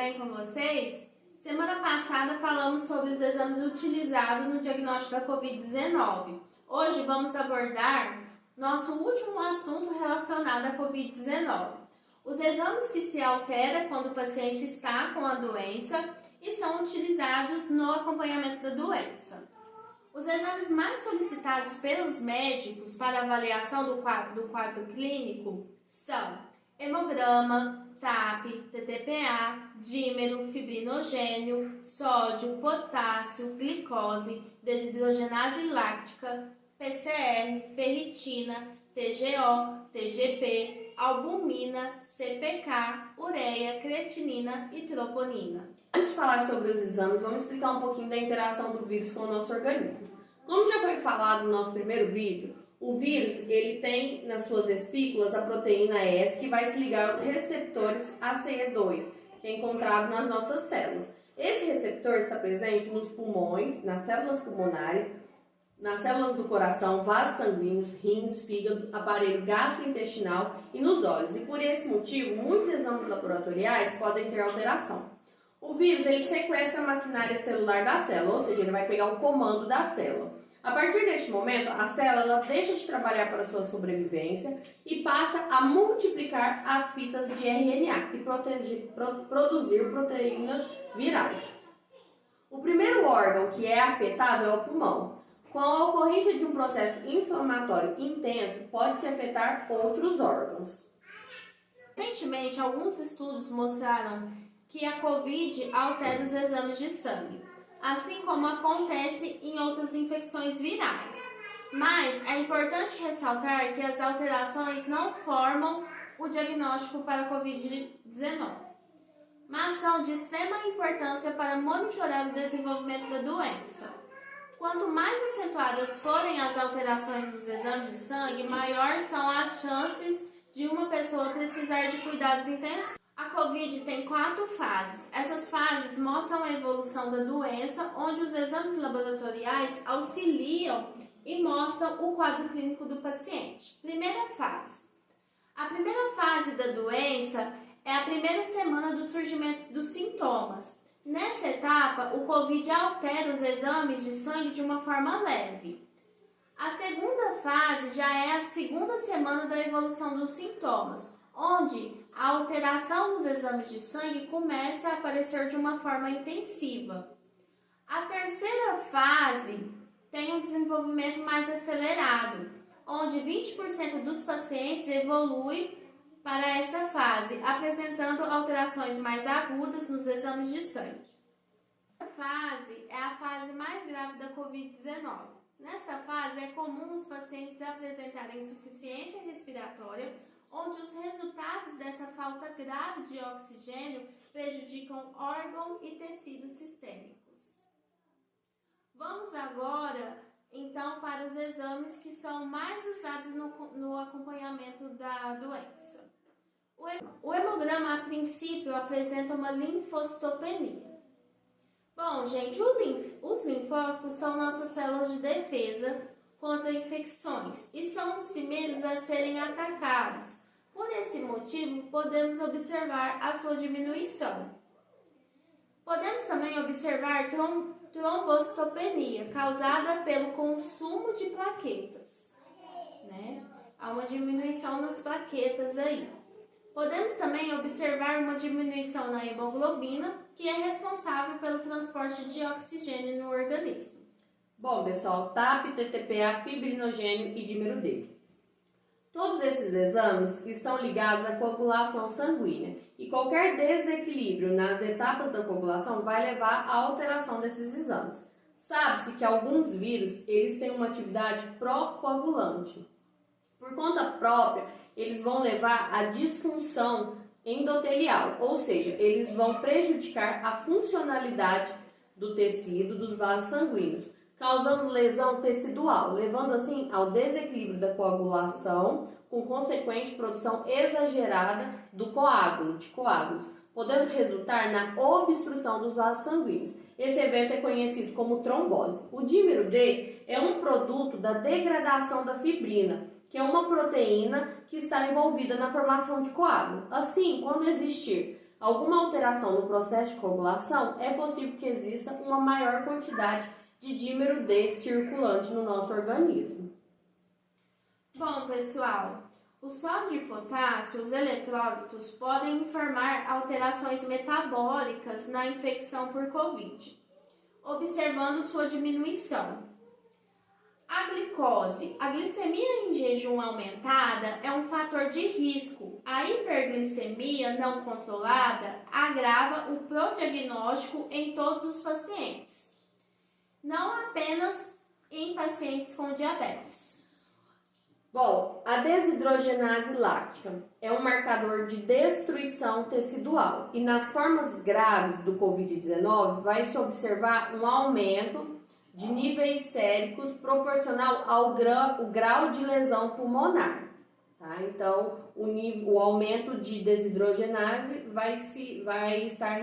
bem com vocês? Semana passada falamos sobre os exames utilizados no diagnóstico da Covid-19. Hoje vamos abordar nosso último assunto relacionado à Covid-19. Os exames que se alteram quando o paciente está com a doença e são utilizados no acompanhamento da doença. Os exames mais solicitados pelos médicos para avaliação do quadro clínico são hemograma, TAP, TTPA, dímero, fibrinogênio, sódio, potássio, glicose, desidrogenase láctica, PCR, ferritina, TGO, TGP, albumina, CPK, ureia, creatinina e troponina. Antes de falar sobre os exames, vamos explicar um pouquinho da interação do vírus com o nosso organismo. Como já foi falado no nosso primeiro vídeo, o vírus ele tem nas suas espículas a proteína S que vai se ligar aos receptores ACE2, que é encontrado nas nossas células. Esse receptor está presente nos pulmões, nas células pulmonares, nas células do coração, vasos sanguíneos, rins, fígado, aparelho gastrointestinal e nos olhos. E por esse motivo, muitos exames laboratoriais podem ter alteração. O vírus ele sequestra a maquinária celular da célula, ou seja, ele vai pegar o comando da célula. A partir deste momento, a célula ela deixa de trabalhar para sua sobrevivência e passa a multiplicar as fitas de RNA e produzir proteínas virais. O primeiro órgão que é afetado é o pulmão. Com a ocorrência de um processo inflamatório intenso, pode-se afetar outros órgãos. Recentemente, alguns estudos mostraram que a Covid altera os exames de sangue, assim como acontece em outras infecções virais. Mas é importante ressaltar que as alterações não formam o diagnóstico para a Covid-19, mas são de extrema importância para monitorar o desenvolvimento da doença. Quanto mais acentuadas forem as alterações nos exames de sangue, maior são as chances de uma pessoa precisar de cuidados intensivos. A Covid tem 4 fases. Essas fases mostram a evolução da doença, onde os exames laboratoriais auxiliam e mostram o quadro clínico do paciente. Primeira fase. A primeira fase da doença é a primeira semana do surgimento dos sintomas. Nessa etapa, o Covid altera os exames de sangue de uma forma leve. A segunda fase já é a segunda semana da evolução dos sintomas, onde a alteração nos exames de sangue começa a aparecer de uma forma intensiva. A terceira fase tem um desenvolvimento mais acelerado, onde 20% dos pacientes evoluem para essa fase, apresentando alterações mais agudas nos exames de sangue. A fase é a fase mais grave da Covid-19. Nesta fase é comum os pacientes apresentarem insuficiência respiratória, onde os resultados dessa falta grave de oxigênio prejudicam órgãos e tecidos sistêmicos. Vamos agora, então, para os exames que são mais usados no acompanhamento da doença. O hemograma, a princípio, apresenta uma linfocitopenia. Bom, gente, os linfócitos são nossas células de defesa contra infecções e são os primeiros a serem atacados. Por esse motivo, podemos observar a sua diminuição. Podemos também observar trombocitopenia, causada pelo consumo de plaquetas, Há uma diminuição nas plaquetas aí. Podemos também observar uma diminuição na hemoglobina, que é responsável pelo transporte de oxigênio no organismo. Bom, pessoal, TAP, TTPA, fibrinogênio e dímero D. Todos esses exames estão ligados à coagulação sanguínea e qualquer desequilíbrio nas etapas da coagulação vai levar à alteração desses exames. Sabe-se que alguns vírus eles têm uma atividade pró-coagulante. Por conta própria, eles vão levar à disfunção endotelial, ou seja, eles vão prejudicar a funcionalidade do tecido dos vasos sanguíneos, causando lesão tecidual, levando assim ao desequilíbrio da coagulação, com consequente produção exagerada do coágulo, de coágulos, podendo resultar na obstrução dos vasos sanguíneos. Esse evento é conhecido como trombose. O dímero D é um produto da degradação da fibrina, que é uma proteína que está envolvida na formação de coágulo. Assim, quando existir alguma alteração no processo de coagulação, é possível que exista uma maior quantidade de dímero D circulante no nosso organismo. Bom, pessoal, o sódio e potássio, os eletrólitos, podem informar alterações metabólicas na infecção por Covid, observando sua diminuição. A glicose, a glicemia em jejum aumentada é um fator de risco. A hiperglicemia não controlada agrava o prodiagnóstico em todos os pacientes, não apenas em pacientes com diabetes. Bom, a desidrogenase láctica é um marcador de destruição tecidual e nas formas graves do Covid-19 vai se observar um aumento de níveis séricos proporcional ao grau de lesão pulmonar. Tá? Então, o aumento de desidrogenase vai estar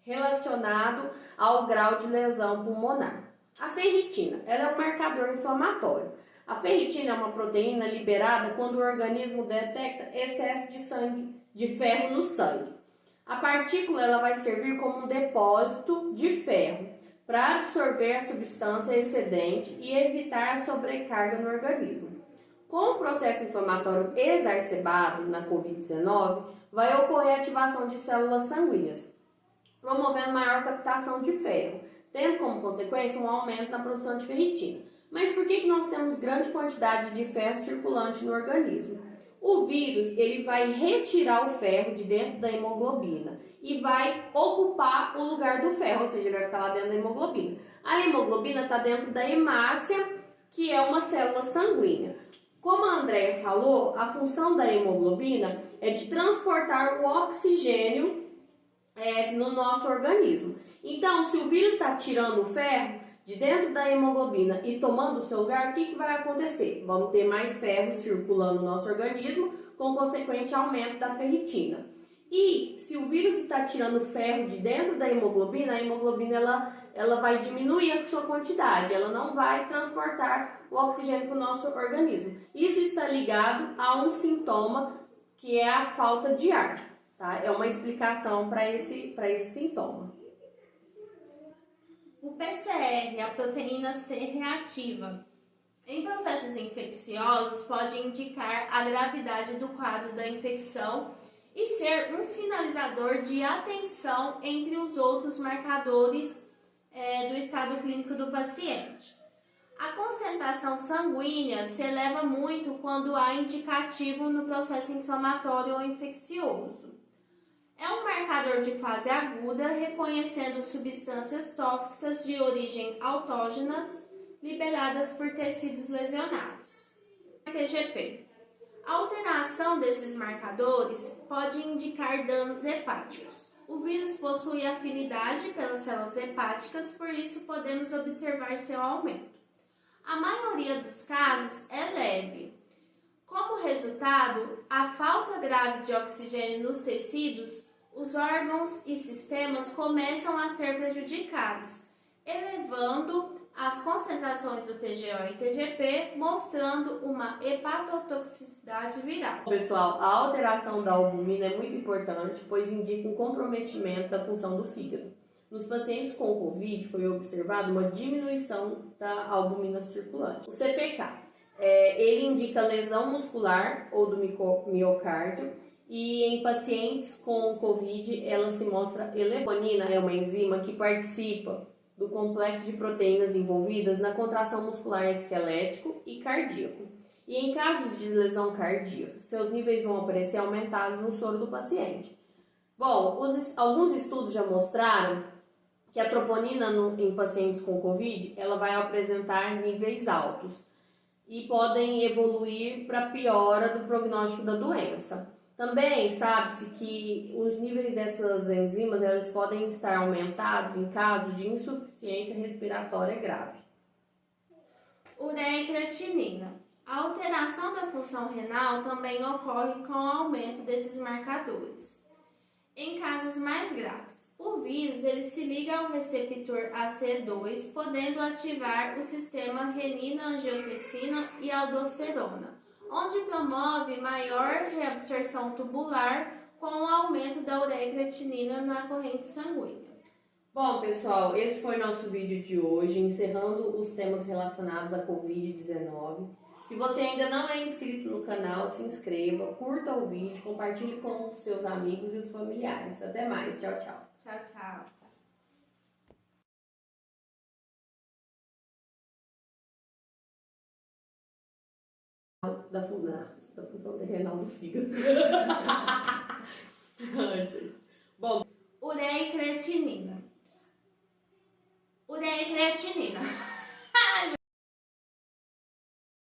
relacionado ao grau de lesão pulmonar. A ferritina, ela é um marcador inflamatório. A ferritina é uma proteína liberada quando o organismo detecta excesso de ferro no sangue. A partícula ela vai servir como um depósito de ferro para absorver a substância excedente e evitar a sobrecarga no organismo. Com o processo inflamatório exacerbado na Covid-19, vai ocorrer a ativação de células sanguíneas, promovendo maior captação de ferro, tendo como consequência um aumento na produção de ferritina. Mas por que nós temos grande quantidade de ferro circulante no organismo? O vírus ele vai retirar o ferro de dentro da hemoglobina e vai ocupar o lugar do ferro, ou seja, ele vai ficar lá dentro da hemoglobina. A hemoglobina está dentro da hemácia, que é uma célula sanguínea. Como a Andrea falou, a função da hemoglobina é de transportar o oxigênio no nosso organismo. Então, se o vírus está tirando o ferro de dentro da hemoglobina e tomando o seu lugar, o que vai acontecer? Vamos ter mais ferro circulando no nosso organismo, com consequente aumento da ferritina. E se o vírus está tirando ferro de dentro da hemoglobina, a hemoglobina ela vai diminuir a sua quantidade, ela não vai transportar o oxigênio para o nosso organismo. Isso está ligado a um sintoma que é a falta de ar, tá? É uma explicação para esse sintoma. O PCR, a proteína C reativa, em processos infecciosos pode indicar a gravidade do quadro da infecção e ser um sinalizador de atenção entre os outros marcadores do estado clínico do paciente. A concentração sanguínea se eleva muito quando há indicativo no processo inflamatório ou infeccioso. É um marcador de fase aguda, reconhecendo substâncias tóxicas de origem autógenas liberadas por tecidos lesionados. TGP. A alteração desses marcadores pode indicar danos hepáticos. O vírus possui afinidade pelas células hepáticas, por isso podemos observar seu aumento. A maioria dos casos é leve. Como resultado, a falta grave de oxigênio nos tecidos, os órgãos e sistemas começam a ser prejudicados, elevando as concentrações do TGO e TGP, mostrando uma hepatotoxicidade viral. Pessoal, a alteração da albumina é muito importante, pois indica um comprometimento da função do fígado. Nos pacientes com Covid foi observada uma diminuição da albumina circulante. O CPK, ele indica lesão muscular ou do miocárdio, e em pacientes com Covid ela se mostra elevada. A troponina é uma enzima que participa do complexo de proteínas envolvidas na contração muscular esquelético e cardíaco. E em casos de lesão cardíaca, seus níveis vão aparecer aumentados no soro do paciente. Bom, alguns estudos já mostraram que a troponina em pacientes com Covid, ela vai apresentar níveis altos e podem evoluir para piora do prognóstico da doença. Também sabe-se que os níveis dessas enzimas elas podem estar aumentados em caso de insuficiência respiratória grave. Ureia e creatinina. A alteração da função renal também ocorre com o aumento desses marcadores. Em casos mais graves, o vírus ele se liga ao receptor AC2, podendo ativar o sistema renina-angiotensina e aldosterona, onde promove maior reabsorção tubular, com o aumento da ureia e creatinina na corrente sanguínea. Bom, pessoal, esse foi nosso vídeo de hoje, encerrando os temas relacionados à Covid-19. Se você ainda não é inscrito no canal, se inscreva, curta o vídeo, compartilhe com os seus amigos e os familiares. Até mais. Tchau, tchau. Tchau, tchau. Da função terrenal do fígado.